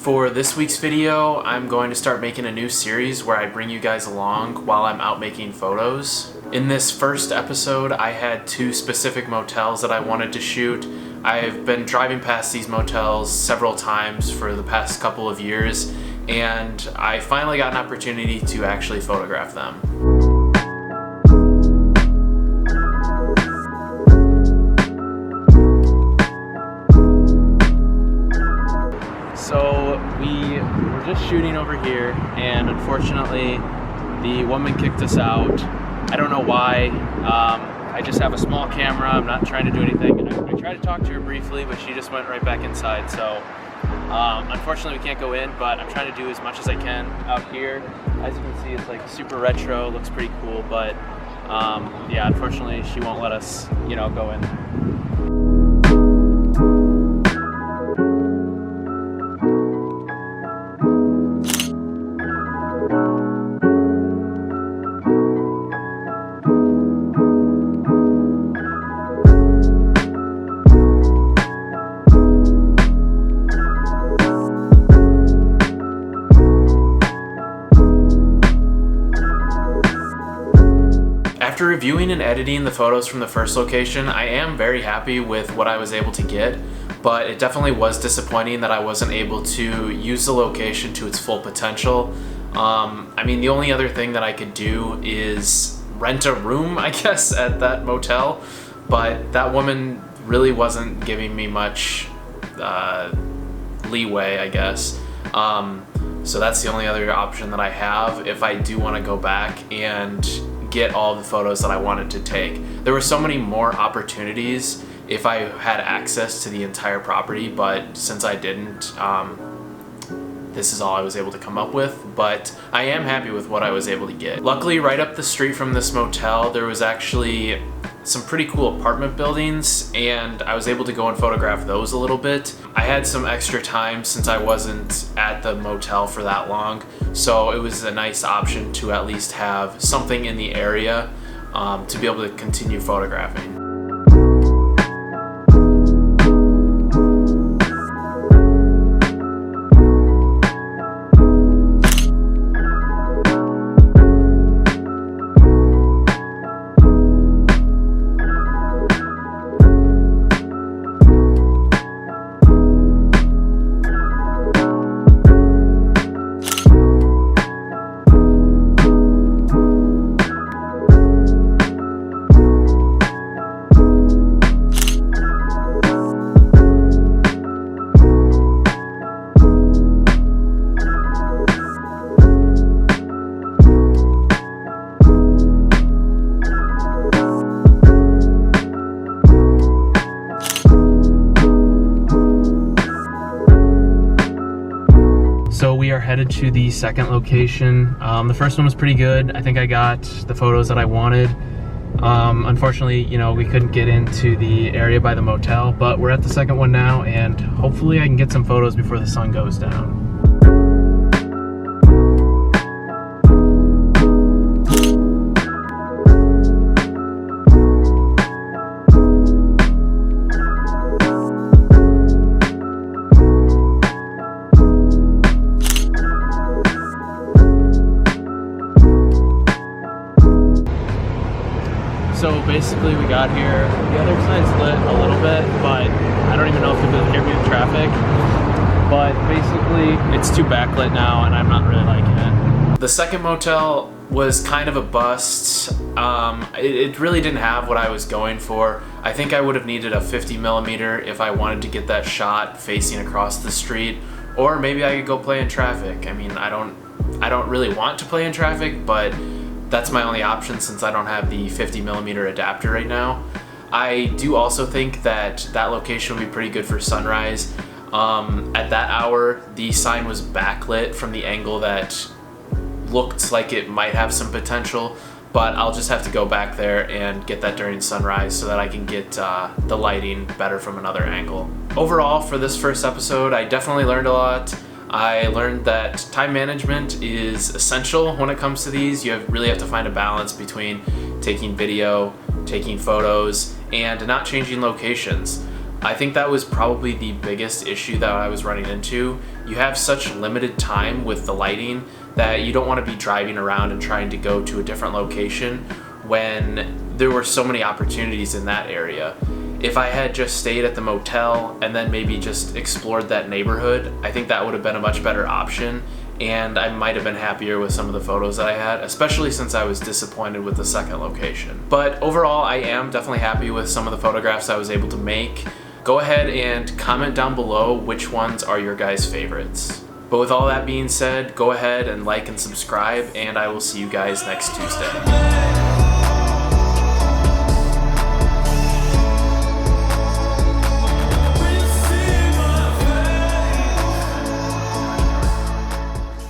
For this week's video, I'm going to start making a new series where I bring you guys along while I'm out making photos. In this first episode, I had two specific motels that I wanted to shoot. I've been driving past these motels several times for the past couple of years, and I finally got an opportunity to actually photograph them. So we were just shooting over here, and unfortunately the woman kicked us out. I don't know why. I just have a small camera. I'm not trying to do anything. And I tried to talk to her briefly, but she just went right back inside. So unfortunately we can't go in, but I'm trying to do as much as I can out here. As you can see, it's like super retro, looks pretty cool, but yeah, unfortunately she won't let us, go in there. After reviewing and editing the photos from the first location, I am very happy with what I was able to get, but it definitely was disappointing that I wasn't able to use the location to its full potential. I mean, the only other thing that I could do is rent a room, I guess, at that motel, but that woman really wasn't giving me much leeway, I guess. So that's the only other option that I have if I do want to go back and get all the photos that I wanted to take. There were so many more opportunities if I had access to the entire property, but since I didn't, this is all I was able to come up with, but I am happy with what I was able to get. Luckily, right up the street from this motel, there was actually some pretty cool apartment buildings, and I was able to go and photograph those a little bit. I had some extra time since I wasn't at the motel for that long, so it was a nice option to at least have something in the area to be able to continue photographing. So we are headed to the second location. The first one was pretty good. I think I got the photos that I wanted. Unfortunately, we couldn't get into the area by the motel, but we're at the second one now, and hopefully I can get some photos before the sun goes down. So basically we got here, the other side's lit a little bit, but I don't even know if you'll be able to hear me in traffic. But basically it's too backlit now and I'm not really liking it. The second motel was kind of a bust. It really didn't have what I was going for. I think I would have needed a 50mm if I wanted to get that shot facing across the street, or maybe I could go play in traffic. I mean, I don't really want to play in traffic, but that's my only option since I don't have the 50mm adapter right now. I do also think that that location would be pretty good for sunrise. At that hour, the sign was backlit from the angle that looked like it might have some potential, but I'll just have to go back there and get that during sunrise so that I can get the lighting better from another angle. Overall, for this first episode, I definitely learned a lot. I learned that time management is essential when it comes to these. You really have to find a balance between taking video, taking photos, and not changing locations. I think that was probably the biggest issue that I was running into. You have such limited time with the lighting that you don't want to be driving around and trying to go to a different location when there were so many opportunities in that area. If I had just stayed at the motel and then maybe just explored that neighborhood, I think that would have been a much better option, and I might have been happier with some of the photos that I had, especially since I was disappointed with the second location. But overall, I am definitely happy with some of the photographs I was able to make. Go ahead and comment down below which ones are your guys' favorites. But with all that being said, go ahead and like and subscribe, and I will see you guys next Tuesday.